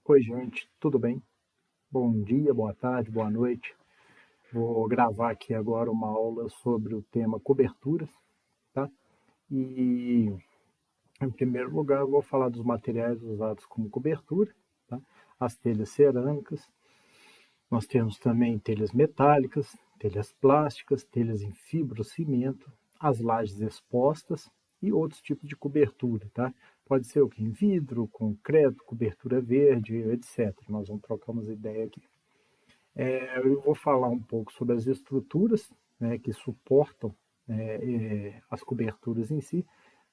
Oi, gente, tudo bem? Bom dia, boa tarde, boa noite. Vou gravar aqui agora uma aula sobre o tema coberturas, tá? E, em primeiro lugar, eu vou falar dos materiais usados como cobertura, tá? As telhas cerâmicas, nós temos também telhas metálicas, telhas plásticas, telhas em fibrocimento, as lajes expostas e outros tipos de cobertura, tá? Pode ser o que? Em vidro, concreto, cobertura verde, etc. Nós vamos trocar umas ideias aqui. Eu vou falar um pouco sobre as estruturas, né, que suportam as coberturas em si.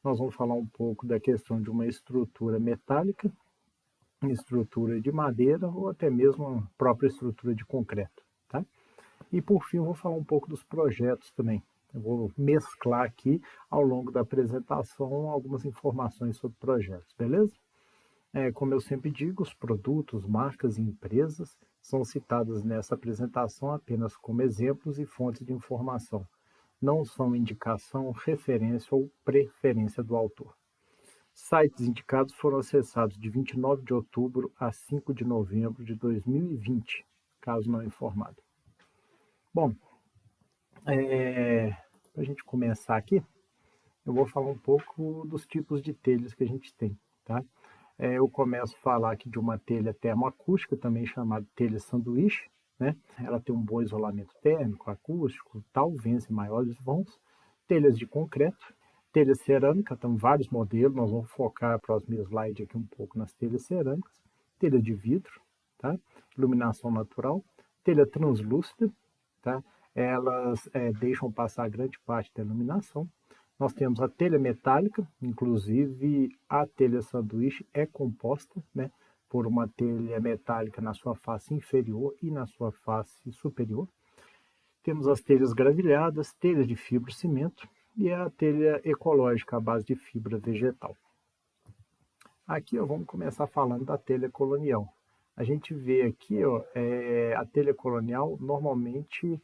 Nós vamos falar um pouco da questão de uma estrutura metálica, estrutura de madeira ou até mesmo a própria estrutura de concreto, tá? E por fim eu vou falar um pouco dos projetos também. Eu vou mesclar aqui ao longo da apresentação algumas informações sobre projetos, beleza? Como eu sempre digo, os produtos, marcas e empresas são citados nessa apresentação apenas como exemplos e fontes de informação. Não são indicação, referência ou preferência do autor. Sites indicados foram acessados de 29 de outubro a 5 de novembro de 2020, caso não informado. Bom, para a gente começar aqui, eu vou falar um pouco dos tipos de telhas que a gente tem, tá? Eu começo a falar aqui de uma telha termoacústica, também chamada telha sanduíche, né? Ela tem um bom isolamento térmico, acústico, tal, vence maiores vãos. Telhas de concreto, telha cerâmica, tem vários modelos, nós vamos focar para próximo slide aqui um pouco nas telhas cerâmicas. Telha de vidro, tá? Iluminação natural, telha translúcida, tá? Elas deixam passar grande parte da iluminação. Nós temos a telha metálica, inclusive a telha sanduíche é composta, né, por uma telha metálica na sua face inferior e na sua face superior. Temos as telhas gravilhadas, telhas de fibrocimento e a telha ecológica à base de fibra vegetal. Aqui vamos começar falando da telha colonial. A gente vê aqui a telha colonial normalmente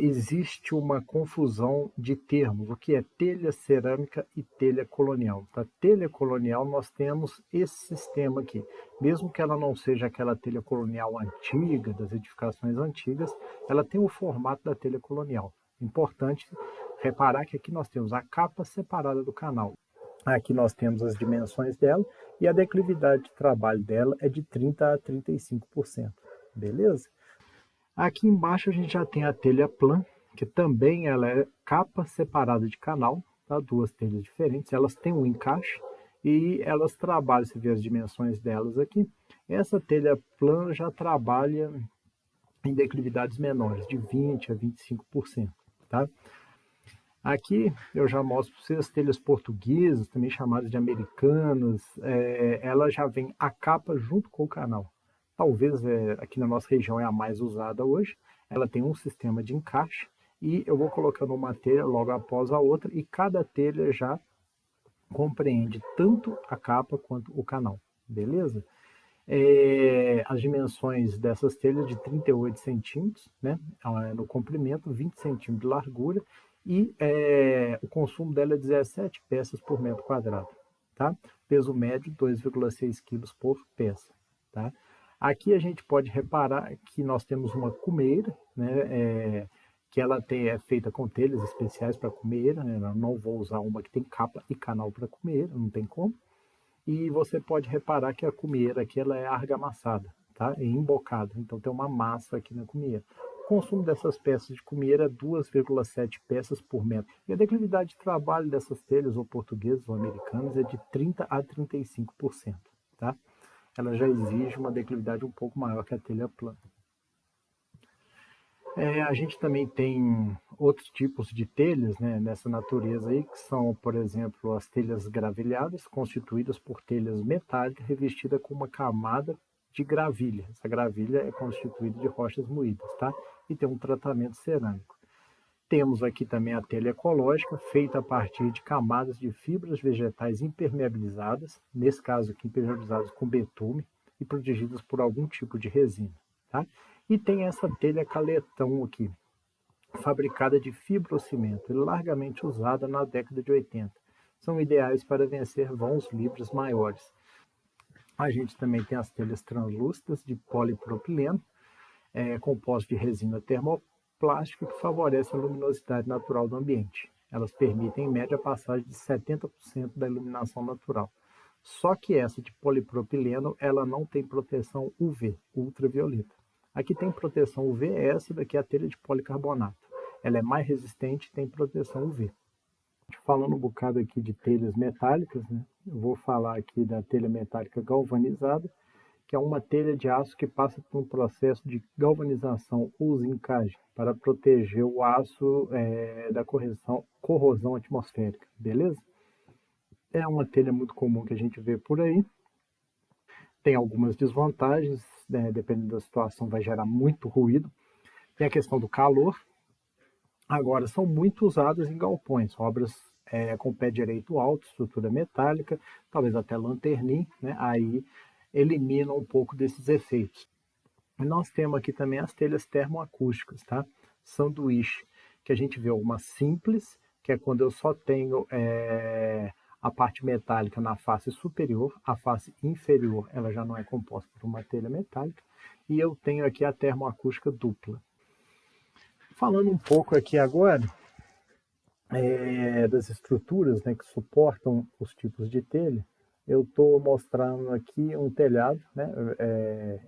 existe uma confusão de termos, o que é telha cerâmica e telha colonial. Para telha colonial nós temos esse sistema aqui, mesmo que ela não seja aquela telha colonial antiga, das edificações antigas, ela tem o formato da telha colonial. Importante reparar que aqui nós temos a capa separada do canal. Aqui nós temos as dimensões dela e a declividade de trabalho dela é de 30 a 35%, beleza? Aqui embaixo a gente já tem a telha plã, que também ela é capa separada de canal, tá? Duas telhas diferentes, elas têm um encaixe e elas trabalham, você vê as dimensões delas aqui. Essa telha plã já trabalha em declividades menores, de 20 a 25%, tá? Aqui eu já mostro para vocês as telhas portuguesas, também chamadas de americanas, ela já vem a capa junto com o canal. Talvez aqui na nossa região é a mais usada hoje. Ela tem um sistema de encaixe e eu vou colocando uma telha logo após a outra e cada telha já compreende tanto a capa quanto o canal, beleza? As dimensões dessas telhas de 38 centímetros, né, no comprimento, 20 centímetros de largura e o consumo dela é 17 peças por metro quadrado, tá? Peso médio 2,6 kg por peça, tá? Aqui a gente pode reparar que nós temos uma cumeira, né, que ela é feita com telhas especiais para cumeira, né? Eu não vou usar uma que tem capa e canal para cumeira, não tem como. E você pode reparar que a cumeira aqui ela é argamassada, tá? É embocada, então tem uma massa aqui na cumeira. O consumo dessas peças de cumeira é 2,7 peças por metro. E a declividade de trabalho dessas telhas, ou portuguesas ou americanas, é de 30 a 35%, tá? Ela já exige uma declividade um pouco maior que a telha plana. A gente também tem outros tipos de telhas, né, nessa natureza aí, que são, por exemplo, as telhas gravilhadas, constituídas por telhas metálicas revestidas com uma camada de gravilha. Essa gravilha é constituída de rochas moídas, tá? E tem um tratamento cerâmico. Temos aqui também a telha ecológica, feita a partir de camadas de fibras vegetais impermeabilizadas, nesse caso aqui impermeabilizadas com betume e protegidas por algum tipo de resina, tá? E tem essa telha caletão aqui, fabricada de fibrocimento e largamente usada na década de 80. São ideais para vencer vãos livres maiores. A gente também tem as telhas translúcidas de polipropileno, composto de resina termoplástica que favorece a luminosidade natural do ambiente. Elas permitem, em média, a passagem de 70% da iluminação natural. Só que essa de polipropileno, ela não tem proteção UV, ultravioleta. Aqui tem proteção UV, essa daqui é a telha de policarbonato. Ela é mais resistente e tem proteção UV. Falando um bocado aqui de telhas metálicas, né? Eu vou falar aqui da telha metálica galvanizada, que é uma telha de aço que passa por um processo de galvanização ou zincagem para proteger o aço da corrosão atmosférica, beleza? É uma telha muito comum que a gente vê por aí. Tem algumas desvantagens, né? Dependendo da situação, vai gerar muito ruído. Tem a questão do calor. Agora, são muito usadas em galpões, obras com pé direito alto, estrutura metálica, talvez até lanternim, né? Aí elimina um pouco desses efeitos. E nós temos aqui também as telhas termoacústicas, tá? Sanduíche, que a gente vê uma simples, que é quando eu só tenho a parte metálica na face superior, a face inferior ela já não é composta por uma telha metálica, e eu tenho aqui a termoacústica dupla. Falando um pouco aqui agora das estruturas, né, que suportam os tipos de telha, eu estou mostrando aqui um telhado, né,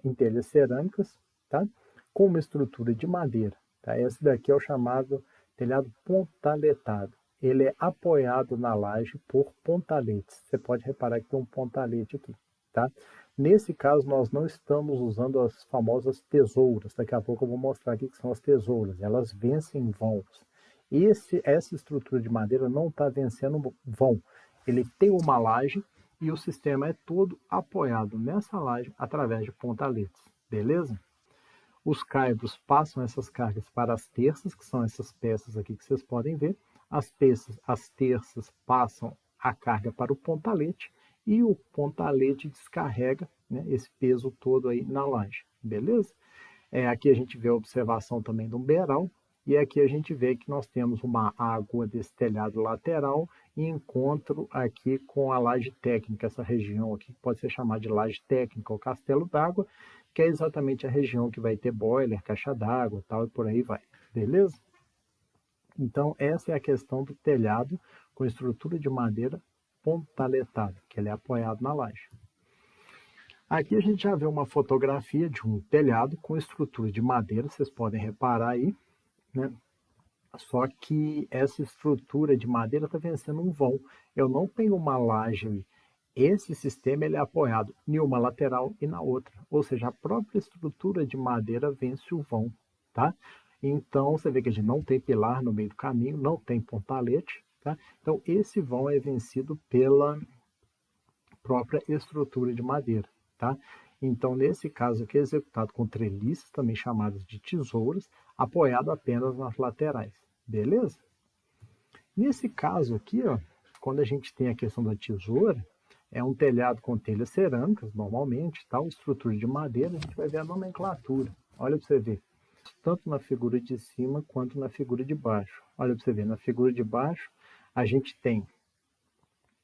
em telhas cerâmicas, tá? Com uma estrutura de madeira. Tá? Esse daqui é o chamado telhado pontaletado. Ele é apoiado na laje por pontaletes. Você pode reparar que tem um pontalete aqui. Tá? Nesse caso, nós não estamos usando as famosas tesouras. Daqui a pouco eu vou mostrar aqui que são as tesouras. Elas vencem vãos. Essa estrutura de madeira não está vencendo vão. Ele tem uma laje e o sistema é todo apoiado nessa laje através de pontaletes, beleza? Os caibros passam essas cargas para as terças, que são essas peças aqui que vocês podem ver. As terças passam a carga para o pontalete e o pontalete descarrega, né, esse peso todo aí na laje, beleza? Aqui a gente vê a observação também do beiral, e aqui a gente vê que nós temos uma água desse telhado lateral e encontro aqui com a laje técnica, essa região aqui pode ser chamada de laje técnica ou castelo d'água, que é exatamente a região que vai ter boiler, caixa d'água, tal, e por aí vai, beleza? Então essa é a questão do telhado com estrutura de madeira pontaletada, que ele é apoiado na laje. Aqui a gente já vê uma fotografia de um telhado com estrutura de madeira, vocês podem reparar aí, né? Só que essa estrutura de madeira está vencendo um vão. Eu não tenho uma laje ali. Esse sistema ele é apoiado em uma lateral e na outra. Ou seja, a própria estrutura de madeira vence o vão, tá? Então, você vê que a gente não tem pilar no meio do caminho, não tem pontalete, tá? Então, esse vão é vencido pela própria estrutura de madeira, tá? Então, nesse caso aqui, é executado com treliças, também chamadas de tesouras, apoiado apenas nas laterais, beleza? Nesse caso aqui, ó, quando a gente tem a questão da tesoura, é um telhado com telhas cerâmicas, normalmente, tal, estrutura de madeira, a gente vai ver a nomenclatura. Olha para você ver, tanto na figura de cima quanto na figura de baixo. Olha para você ver, na figura de baixo, a gente tem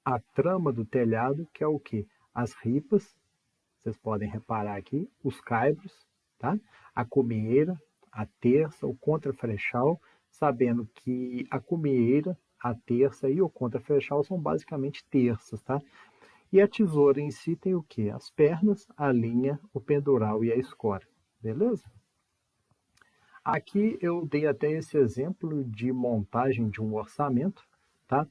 a trama do telhado, que é o quê? As ripas, vocês podem reparar aqui, os caibros, tá? A cumieira, a terça, o contrafrechal, sabendo que a cumieira, a terça e o contrafrechal são basicamente terças, tá? E a tesoura em si tem o quê? As pernas, a linha, o pendural e a escora, beleza? Aqui eu dei até esse exemplo de montagem de um orçamento, tá?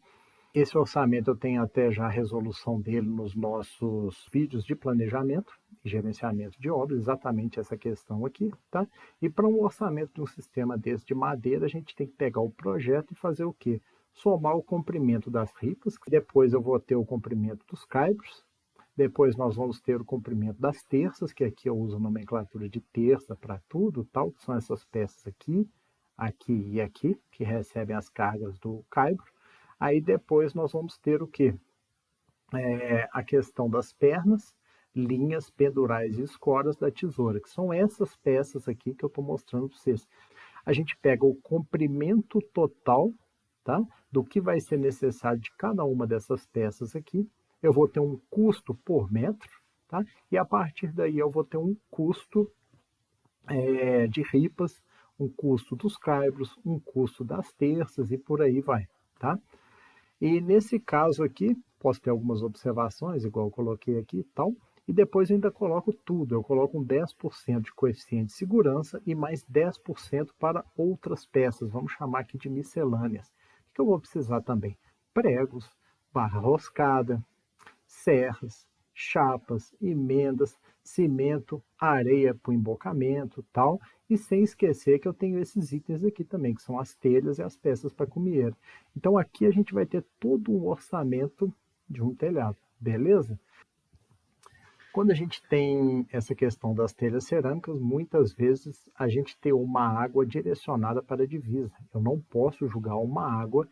Esse orçamento eu tenho até já a resolução dele nos nossos vídeos de planejamento e gerenciamento de obras, exatamente essa questão aqui, tá? E para um orçamento de um sistema desse de madeira, a gente tem que pegar o projeto e fazer o quê? Somar o comprimento das ripas, depois eu vou ter o comprimento dos caibros, depois nós vamos ter o comprimento das terças, que aqui eu uso a nomenclatura de terça para tudo, tal, que são essas peças aqui, aqui e aqui, que recebem as cargas do caibro. Aí depois nós vamos ter o quê? A questão das pernas, linhas, pendurais e escoras da tesoura, que são essas peças aqui que eu estou mostrando para vocês. A gente pega o comprimento total, tá? Do que vai ser necessário de cada uma dessas peças aqui. Eu vou ter um custo por metro, tá? E a partir daí eu vou ter um custo de ripas, um custo dos caibros, um custo das terças e por aí vai, tá? E nesse caso aqui, posso ter algumas observações, igual eu coloquei aqui e tal, e depois eu ainda coloco tudo, eu coloco um 10% de coeficiente de segurança e mais 10% para outras peças, vamos chamar aqui de miscelâneas. O que eu vou precisar também? Pregos, barra roscada, serras, chapas, emendas, cimento, areia para o embocamento, tal, e sem esquecer que eu tenho esses itens aqui também, que são as telhas e as peças para cumieira. Então aqui a gente vai ter todo um orçamento de um telhado, beleza? Quando a gente tem essa questão das telhas cerâmicas, muitas vezes a gente tem uma água direcionada para a divisa. Eu não posso jogar uma água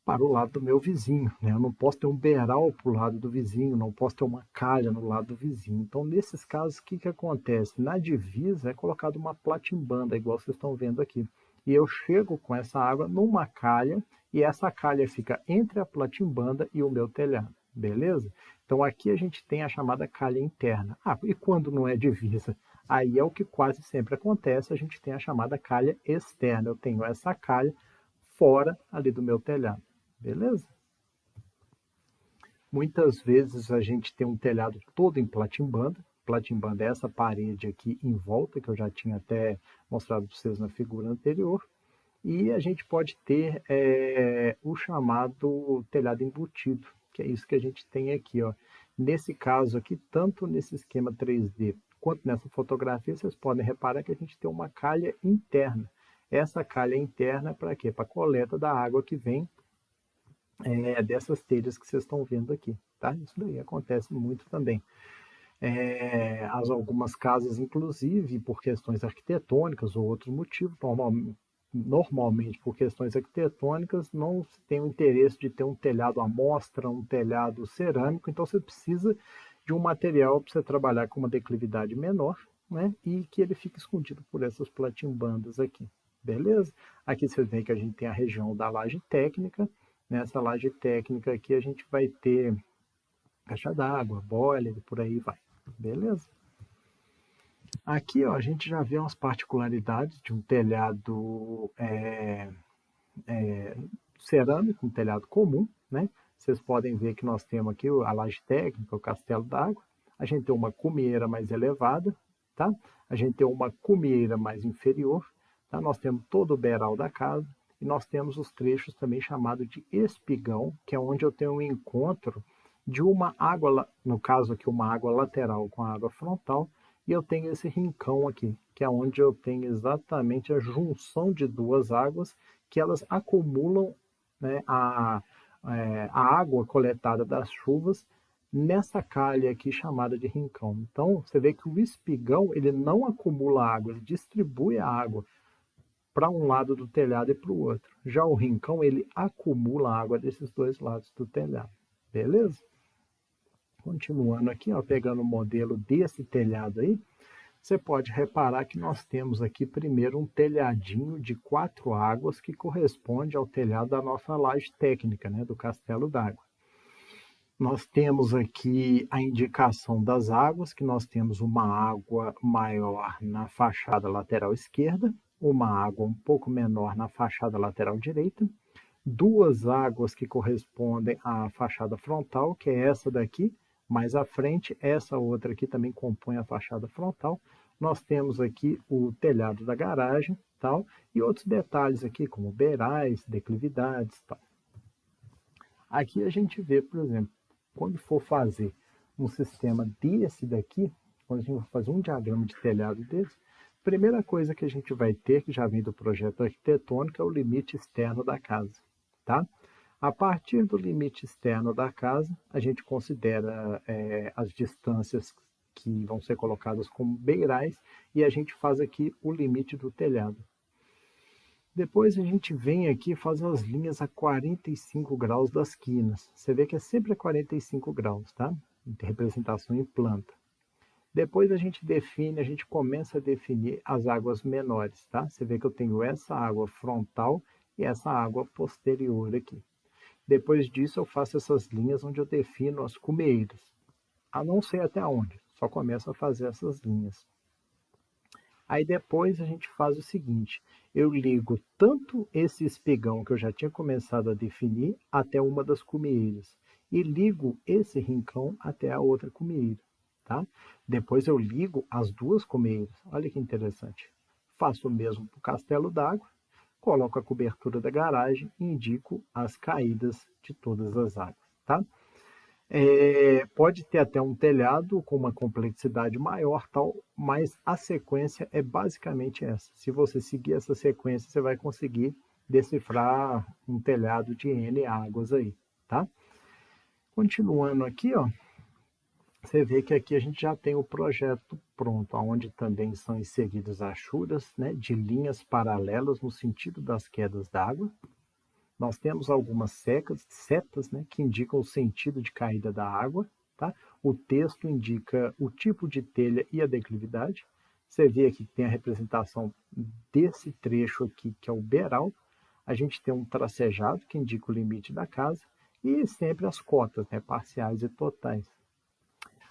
para o lado do meu vizinho, né? Eu não posso ter um beiral para o lado do vizinho, não posso ter uma calha no lado do vizinho. Então, nesses casos, o que, que acontece? Na divisa é colocada uma platimbanda, igual vocês estão vendo aqui. E eu chego com essa água numa calha, e essa calha fica entre a platimbanda e o meu telhado, beleza? Então, aqui a gente tem a chamada calha interna. Ah, e quando não é divisa? Aí é o que quase sempre acontece, a gente tem a chamada calha externa. Eu tenho essa calha fora ali do meu telhado. Beleza? Muitas vezes a gente tem um telhado todo em platimbanda. Platimbanda é essa parede aqui em volta, que eu já tinha até mostrado para vocês na figura anterior. E a gente pode ter o chamado telhado embutido, que é isso que a gente tem aqui. Ó. Nesse caso aqui, tanto nesse esquema 3D quanto nessa fotografia, vocês podem reparar que a gente tem uma calha interna. Essa calha interna é para quê? Para a coleta da água que vem dessas telhas que vocês estão vendo aqui, tá? Isso daí acontece muito também. Algumas casas, inclusive, por questões arquitetônicas ou outros motivos, normalmente por questões arquitetônicas, não se tem o interesse de ter um telhado à mostra, um telhado cerâmico, então você precisa de um material para você trabalhar com uma declividade menor, né? E que ele fique escondido por essas platimbandas aqui, beleza? Aqui você vê que a gente tem a região da laje técnica. Nessa laje técnica aqui a gente vai ter caixa d'água, boiler e por aí vai. Beleza? Aqui ó, a gente já vê umas particularidades de um telhado cerâmico, um telhado comum, né? Vocês podem ver que nós temos aqui a laje técnica, o castelo d'água. A gente tem uma cumieira mais elevada, tá? A gente tem uma cumieira mais inferior, tá? Nós temos todo o beiral da casa e nós temos os trechos também chamados de espigão, que é onde eu tenho um encontro de uma água, no caso aqui uma água lateral com a água frontal, e eu tenho esse rincão aqui, que é onde eu tenho exatamente a junção de duas águas que elas acumulam, né, a água coletada das chuvas nessa calha aqui chamada de rincão. Então, você vê que o espigão ele não acumula água, ele distribui a água para um lado do telhado e para o outro. Já o rincão, ele acumula água desses dois lados do telhado. Beleza? Continuando aqui, ó, pegando o modelo desse telhado aí, você pode reparar que nós temos aqui primeiro um telhadinho de 4 águas que corresponde ao telhado da nossa laje técnica, né, do castelo d'água. Nós temos aqui a indicação das águas, que nós temos uma água maior na fachada lateral esquerda, uma água um pouco menor na fachada lateral direita, duas águas que correspondem à fachada frontal, que é essa daqui, mais à frente, essa outra aqui também compõe a fachada frontal. Nós temos aqui o telhado da garagem, tal, e outros detalhes aqui, como beirais, declividades, tal. Aqui a gente vê, por exemplo, quando for fazer um sistema desse daqui, quando a gente for fazer um diagrama de telhado desse, a primeira coisa que a gente vai ter, que já vem do projeto arquitetônico, é o limite externo da casa, tá? A partir do limite externo da casa, a gente considera as distâncias que vão ser colocadas como beirais e a gente faz aqui o limite do telhado. Depois a gente vem aqui e faz as linhas a 45 graus das quinas. Você vê que é sempre a 45 graus, tá? Representação em planta. Depois a gente define, a gente começa a definir as águas menores, tá? Você vê que eu tenho essa água frontal e essa água posterior aqui. Depois disso eu faço essas linhas onde eu defino as cumeeiras. não sei até onde, só começo a fazer essas linhas. Aí depois a gente faz o seguinte, eu ligo tanto esse espigão que eu já tinha começado a definir até uma das cumeeiras e ligo esse rincão até a outra cumeeira, tá? Depois eu ligo as duas cumeeiras, olha que interessante. Faço o mesmo para o castelo d'água, coloco a cobertura da garagem e indico as caídas de todas as águas, tá? Pode ter até um telhado com uma complexidade maior, tal, mas a sequência é basicamente essa. Se você seguir essa sequência, você vai conseguir decifrar um telhado de N águas aí, tá? Continuando aqui, ó, você vê que aqui a gente já tem o projeto pronto, onde também são inseridas achuras, né, de linhas paralelas no sentido das quedas d'água. Nós temos algumas setas, né, que indicam o sentido de caída da água. Tá? O texto indica o tipo de telha e a declividade. Você vê aqui que tem a representação desse trecho aqui, que é o beiral. A gente tem um tracejado, que indica o limite da casa, e sempre as cotas, né, parciais e totais.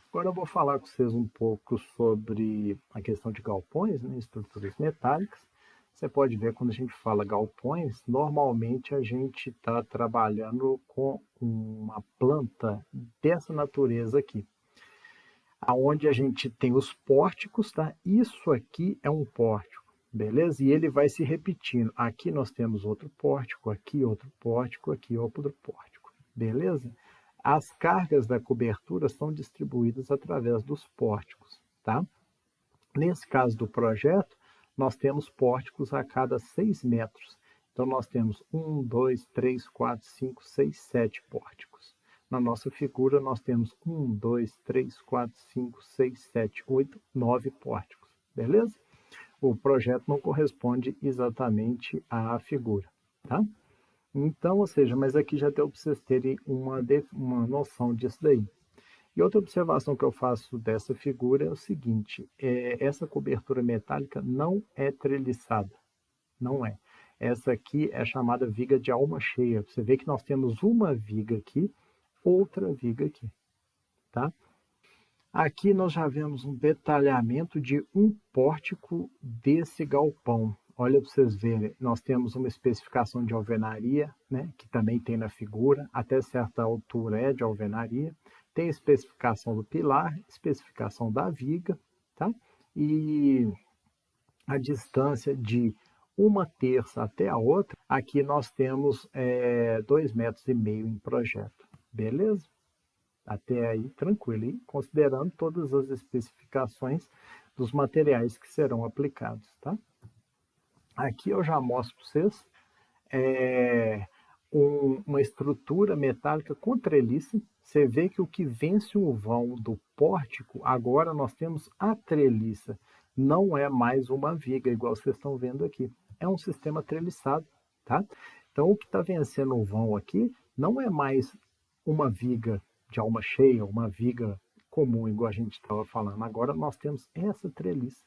Agora eu vou falar com vocês um pouco sobre a questão de galpões, né, estruturas metálicas. Você pode ver quando a gente fala galpões, normalmente a gente está trabalhando com uma planta dessa natureza aqui, aonde a gente tem os pórticos, tá? Isso aqui é um pórtico, beleza? E ele vai se repetindo. Aqui nós temos outro pórtico, aqui outro pórtico, aqui outro pórtico, beleza? As cargas da cobertura são distribuídas através dos pórticos, tá? Nesse caso do projeto, nós temos pórticos a cada 6 metros. Então, nós temos 1, 2, 3, 4, 5, 6, 7 pórticos. Na nossa figura, nós temos 1, 2, 3, 4, 5, 6, 7, 8, 9 pórticos. Beleza? O projeto não corresponde exatamente à figura, tá? Então, ou seja, mas aqui já deu para vocês terem uma noção disso daí. E outra observação que eu faço dessa figura é o seguinte, essa cobertura metálica não é treliçada, não é. Essa aqui é chamada viga de alma cheia. Você vê que nós temos uma viga aqui, outra viga aqui, tá? Aqui nós já vemos um detalhamento de um pórtico desse galpão. Olha para vocês verem, nós temos uma especificação de alvenaria, né, que também tem na figura, até certa altura é de alvenaria. Tem a especificação do pilar, especificação da viga, tá? E a distância de uma terça até a outra, aqui nós temos 2,5 metros em projeto, beleza? Até aí, tranquilo, e considerando todas as especificações dos materiais que serão aplicados, tá? Aqui eu já mostro para vocês uma estrutura metálica com treliça. Você vê que o que vence o vão do pórtico, agora nós temos a treliça. Não é mais uma viga, igual vocês estão vendo aqui. É um sistema treliçado, tá? Então, o que está vencendo o vão aqui não é mais uma viga de alma cheia, uma viga comum, igual a gente estava falando. Agora nós temos essa treliça.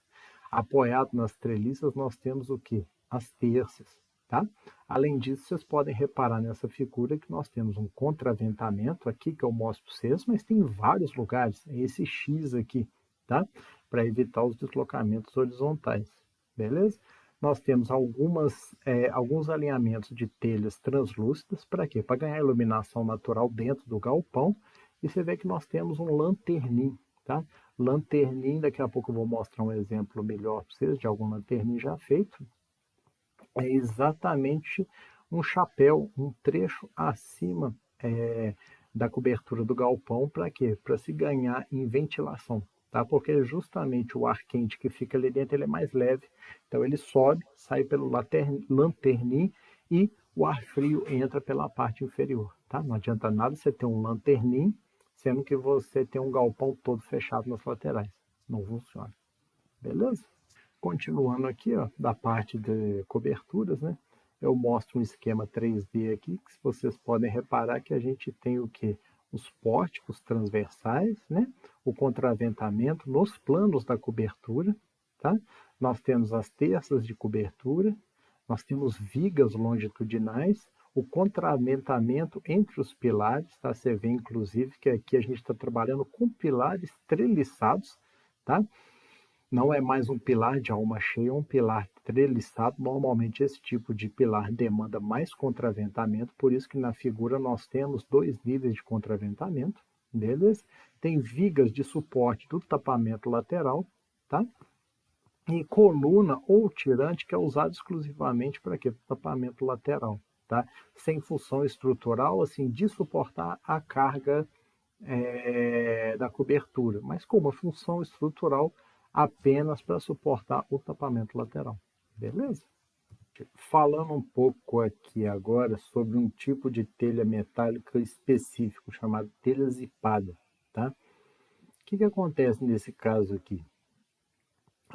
Apoiado nas treliças, nós temos o quê? As terças, tá? Além disso, vocês podem reparar nessa figura que nós temos um contraventamento aqui, que eu mostro para vocês, mas tem vários lugares, é esse X aqui, tá? Para evitar os deslocamentos horizontais, beleza? Nós temos alguns alinhamentos de telhas translúcidas, para quê? Para ganhar iluminação natural dentro do galpão, e você vê que nós temos um lanternim, tá? Lanternim, daqui a pouco eu vou mostrar um exemplo melhor para vocês de algum lanternim já feito. É exatamente um chapéu, um trecho acima da cobertura do galpão, para quê? Para se ganhar em ventilação, tá? Porque justamente o ar quente que fica ali dentro ele é mais leve, então ele sobe, sai pelo lanternim e o ar frio entra pela parte inferior, tá? Não adianta nada você ter um lanternim, sendo que você tem um galpão todo fechado nas laterais. Não funciona. Beleza? Continuando aqui, ó, da parte de coberturas, né? Eu mostro um esquema 3D aqui, que vocês podem reparar que a gente tem o que? Os pórticos transversais, né? O contraventamento nos planos da cobertura, tá? Nós temos as terças de cobertura, nós temos vigas longitudinais, o contraventamento entre os pilares, tá? Você vê, inclusive, que aqui a gente está trabalhando com pilares treliçados, tá? Não é mais um pilar de alma cheia, é um pilar treliçado. Normalmente esse tipo de pilar demanda mais contraventamento, por isso que na figura nós temos 2 níveis de contraventamento, beleza? Tem vigas de suporte do tapamento lateral, tá? E coluna ou tirante, que é usado exclusivamente para quê? Para tapamento lateral, tá? Sem função estrutural, assim, de suportar a carga da cobertura, mas com uma função estrutural apenas para suportar o tapamento lateral, beleza? Falando um pouco aqui agora sobre um tipo de telha metálica específico, chamado telha zipada, tá? O que acontece nesse caso aqui?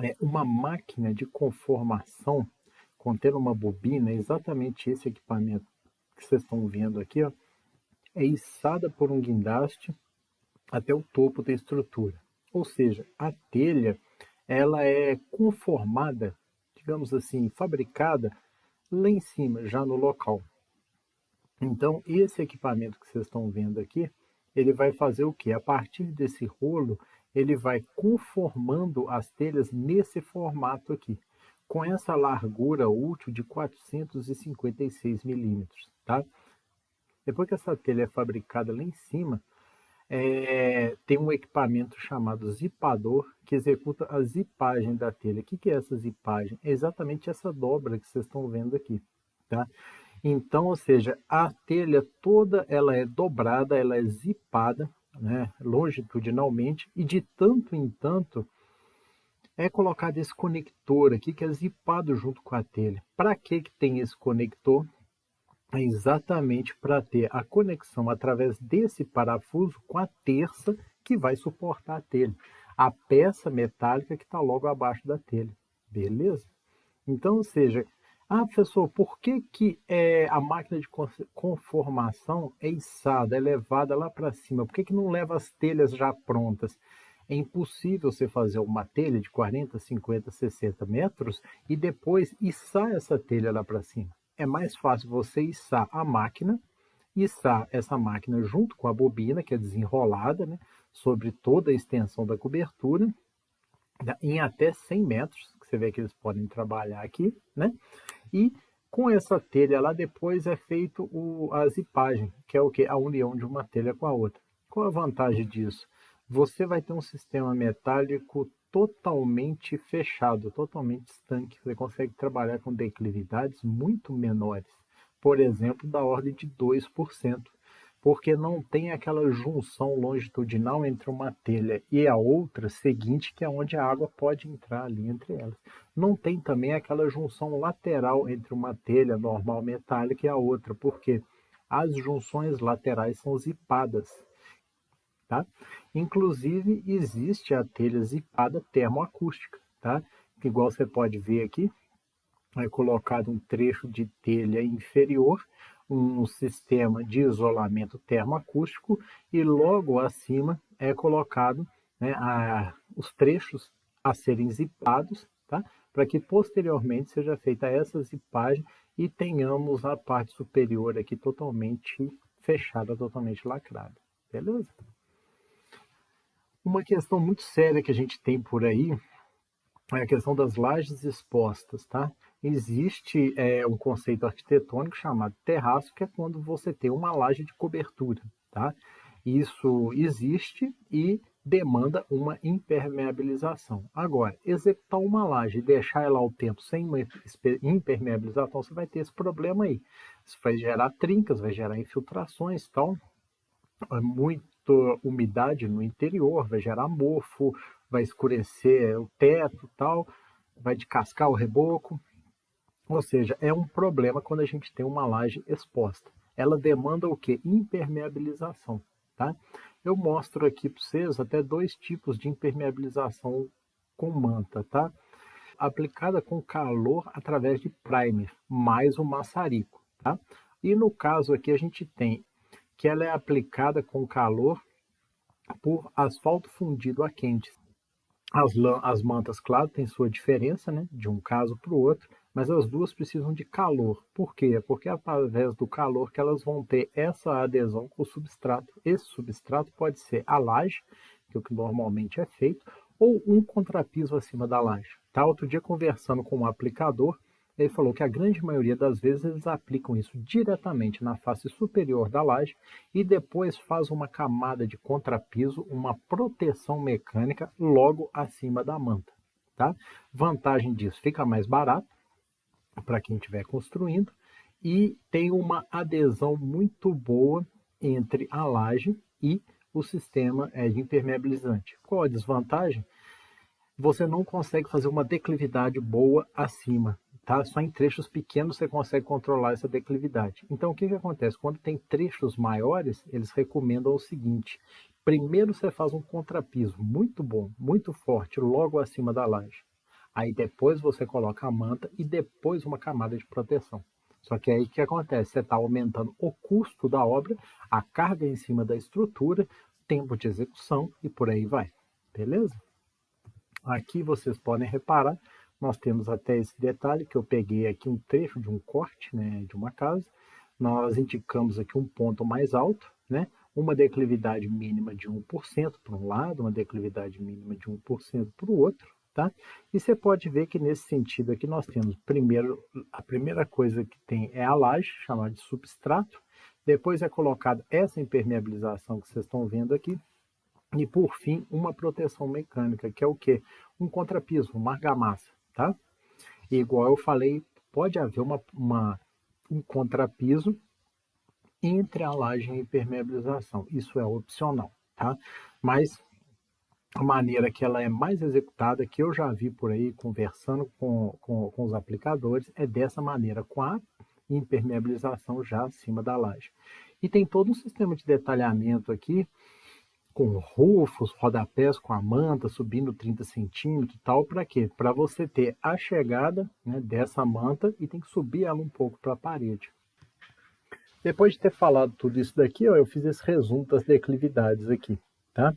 É uma máquina de conformação contendo uma bobina, exatamente esse equipamento que vocês estão vendo aqui, ó, é içada por um guindaste até o topo da estrutura. Ou seja, a telha ela é conformada, digamos assim, fabricada lá em cima, já no local. Então, esse equipamento que vocês estão vendo aqui, ele vai fazer o quê? A partir desse rolo, ele vai conformando as telhas nesse formato aqui, com essa largura útil de 456 milímetros, tá? Depois que essa telha é fabricada lá em cima, tem um equipamento chamado zipador que executa a zipagem da telha. O que é essa zipagem? É exatamente essa dobra que vocês estão vendo aqui, tá? Então, ou seja, a telha toda ela é dobrada, ela é zipada, né, longitudinalmente, e de tanto em tanto é colocado esse conector aqui que é zipado junto com a telha. Para que tem esse conector? É exatamente para ter a conexão através desse parafuso com a terça que vai suportar a telha, a peça metálica que está logo abaixo da telha, beleza? Então, ou seja, professor, por que a máquina de conformação é içada, é levada lá para cima? Por que não leva as telhas já prontas? É impossível você fazer uma telha de 40, 50, 60 metros e depois içar essa telha lá para cima. É mais fácil você içar a máquina, içar essa máquina junto com a bobina, que é desenrolada, né, sobre toda a extensão da cobertura, em até 100 metros, que você vê que eles podem trabalhar aqui, né? E com essa telha lá depois é feito a zipagem, que é o que? A união de uma telha com a outra. Qual a vantagem disso? Você vai ter um sistema metálico totalmente fechado, totalmente estanque. Você consegue trabalhar com declividades muito menores, por exemplo, da ordem de 2%, porque não tem aquela junção longitudinal entre uma telha e a outra seguinte, que é onde a água pode entrar ali entre elas. Não tem também aquela junção lateral entre uma telha normal metálica e a outra, porque as junções laterais são zipadas, tá? Inclusive, existe a telha zipada termoacústica, tá? Igual você pode ver aqui, é colocado um trecho de telha inferior, um sistema de isolamento termoacústico e logo acima é colocado, né, os trechos a serem zipados, tá? Para que posteriormente seja feita essa zipagem e tenhamos a parte superior aqui totalmente fechada, totalmente lacrada, beleza? Uma questão muito séria que a gente tem por aí é a questão das lajes expostas, tá? Existe um conceito arquitetônico chamado terraço, que é quando você tem uma laje de cobertura, tá? Isso existe e demanda uma impermeabilização. Agora, executar uma laje e deixar ela ao tempo sem uma impermeabilização, você vai ter esse problema aí. Isso vai gerar trincas, vai gerar infiltrações e tal, muita umidade no interior, vai gerar mofo, vai escurecer o teto e tal, vai descascar o reboco. Ou seja, é um problema quando a gente tem uma laje exposta. Ela demanda o quê? Impermeabilização, tá? Eu mostro aqui para vocês até 2 tipos de impermeabilização com manta, tá? Aplicada com calor através de primer, mais o maçarico, tá? E no caso aqui a gente tem que ela é aplicada com calor por asfalto fundido a quente. As mantas, claro, têm sua diferença, né, de um caso para o outro, mas as duas precisam de calor. Por quê? Porque é através do calor que elas vão ter essa adesão com o substrato. Esse substrato pode ser a laje, que é o que normalmente é feito, ou um contrapiso acima da laje. Tá? Outro dia, conversando com um aplicador, ele falou que a grande maioria das vezes eles aplicam isso diretamente na face superior da laje e depois faz uma camada de contrapiso, uma proteção mecânica logo acima da manta. Tá? Vantagem disso, fica mais barato para quem estiver construindo e tem uma adesão muito boa entre a laje e o sistema de impermeabilizante. Qual a desvantagem? Você não consegue fazer uma declividade boa acima, tá? Só em trechos pequenos você consegue controlar essa declividade. Então, o que acontece? Quando tem trechos maiores, eles recomendam o seguinte: primeiro você faz um contrapiso muito bom, muito forte, logo acima da laje. Aí depois você coloca a manta e depois uma camada de proteção. Só que aí o que acontece? Você está aumentando o custo da obra, a carga em cima da estrutura, tempo de execução e por aí vai. Beleza? Aqui vocês podem reparar, nós temos até esse detalhe que eu peguei aqui um trecho de um corte, né, de uma casa. Nós indicamos aqui um ponto mais alto, né, uma declividade mínima de 1% para um lado, uma declividade mínima de 1% para o outro. Tá? E você pode ver que nesse sentido aqui nós temos primeiro, a primeira coisa que tem é a laje, chamada de substrato, depois é colocada essa impermeabilização que vocês estão vendo aqui, e por fim, uma proteção mecânica, que é o quê? Um contrapiso, uma argamassa, tá? E igual eu falei, pode haver um contrapiso entre a laje e a impermeabilização, isso é opcional, tá? Mas a maneira que ela é mais executada, que eu já vi por aí conversando com os aplicadores, é dessa maneira, com a impermeabilização já acima da laje. E tem todo um sistema de detalhamento aqui, com rufos, rodapés com a manta, subindo 30 centímetros e tal, para quê? Para você ter a chegada, né, dessa manta e tem que subir ela um pouco para a parede. Depois de ter falado tudo isso daqui, ó, eu fiz esse resumo das declividades aqui, tá?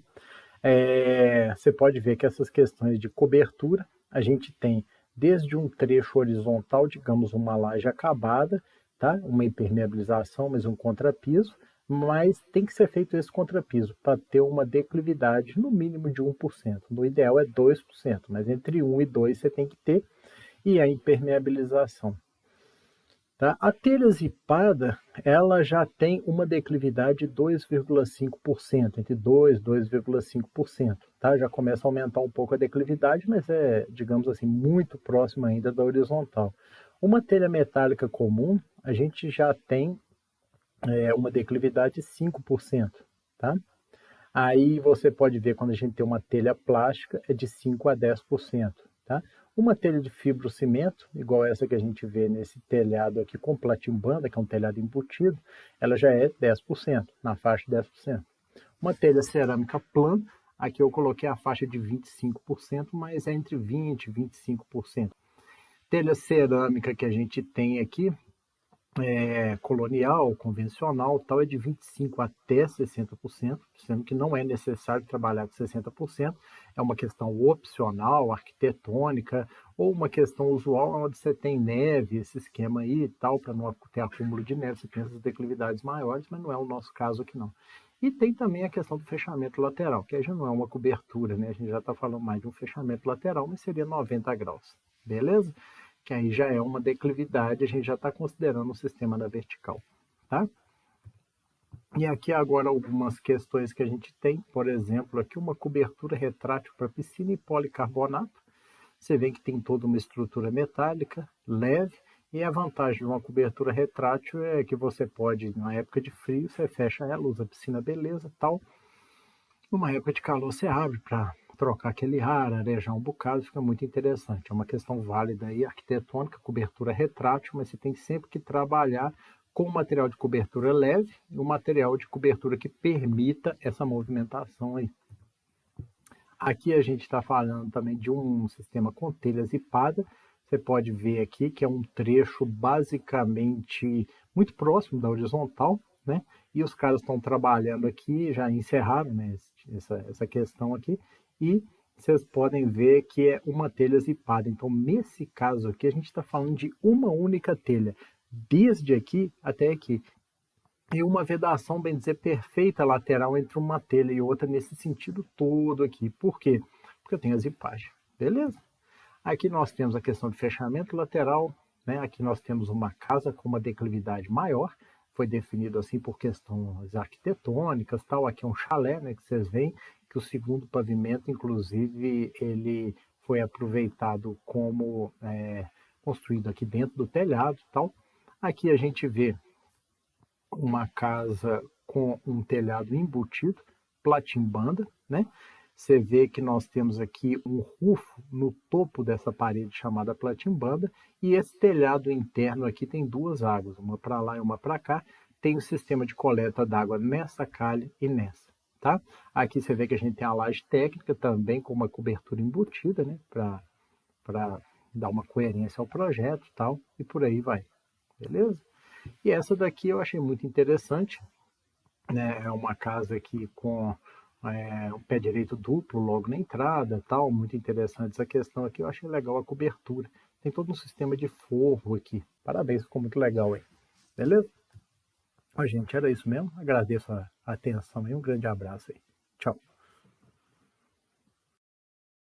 Você pode ver que essas questões de cobertura, a gente tem desde um trecho horizontal, digamos uma laje acabada, tá? Uma impermeabilização, mas um contrapiso, mas tem que ser feito esse contrapiso para ter uma declividade no mínimo de 1%. No ideal é 2%, mas entre 1 e 2 você tem que ter, e a impermeabilização. Tá? A telha zipada, ela já tem uma declividade de 2,5%, entre 2 e 2,5%. Tá? Já começa a aumentar um pouco a declividade, mas é, digamos assim, muito próximo ainda da horizontal. Uma telha metálica comum, a gente já tem uma declividade de 5%. Tá? Aí você pode ver quando a gente tem uma telha plástica, é de 5 a 10%. Tá? Uma telha de fibrocimento, igual essa que a gente vê nesse telhado aqui com platimbanda, que é um telhado embutido, ela já é 10%, na faixa de 10%. Uma telha cerâmica plana, aqui eu coloquei a faixa de 25%, mas é entre 20% e 25%. Telha cerâmica que a gente tem aqui, colonial, convencional, tal, é de 25% até 60%, sendo que não é necessário trabalhar com 60%, é uma questão opcional, arquitetônica, ou uma questão usual, onde você tem neve, esse esquema aí e tal, para não ter acúmulo de neve, você tem essas declividades maiores, mas não é o nosso caso aqui não. E tem também a questão do fechamento lateral, que aí já não é uma cobertura, né? A gente já está falando mais de um fechamento lateral, mas seria 90 graus, beleza? Que aí já é uma declividade, a gente já está considerando o sistema da vertical, tá? E aqui agora algumas questões que a gente tem, por exemplo, aqui uma cobertura retrátil para piscina e policarbonato. Você vê que tem toda uma estrutura metálica, leve, e a vantagem de uma cobertura retrátil é que você pode, na época de frio, você fecha ela, usa a piscina, beleza, tal. Numa época de calor, você abre para trocar aquele ar, arejar um bocado, fica muito interessante. É uma questão válida aí, arquitetônica, cobertura retrátil, mas você tem sempre que trabalhar com um material de cobertura leve e um material de cobertura que permita essa movimentação aí. Aqui a gente está falando também de um sistema com telha zipada. Você pode ver aqui que é um trecho basicamente muito próximo da horizontal, né? E os caras estão trabalhando aqui, já encerraram, né, essa questão aqui, e vocês podem ver que é uma telha zipada. Então, nesse caso aqui, a gente está falando de uma única telha, desde aqui até aqui. E uma vedação, bem dizer, perfeita lateral entre uma telha e outra, nesse sentido todo aqui. Por quê? Porque eu tenho a zipagem, beleza? Aqui nós temos a questão de fechamento lateral, né? Aqui nós temos uma casa com uma declividade maior, foi definido assim por questões arquitetônicas, tal. Aqui é um chalé, né, que vocês veem que o segundo pavimento, inclusive, ele foi aproveitado como construído aqui dentro do telhado, tal. Aqui a gente vê uma casa com um telhado embutido, platimbanda, né? Você vê que nós temos aqui um rufo no topo dessa parede chamada platimbanda, e esse telhado interno aqui tem duas águas, uma para lá e uma para cá. Tem o sistema de coleta d'água nessa calha e nessa, tá? Aqui você vê que a gente tem a laje técnica também com uma cobertura embutida, né? Para dar uma coerência ao projeto e tal, e por aí vai, beleza? E essa daqui eu achei muito interessante, né? É uma casa aqui com um pé direito duplo logo na entrada, tal, muito interessante essa questão aqui. Eu achei legal a cobertura. Tem todo um sistema de forro aqui. Parabéns, ficou muito legal aí. Beleza? Ó, gente, era isso mesmo. Agradeço a atenção e um grande abraço aí. Tchau.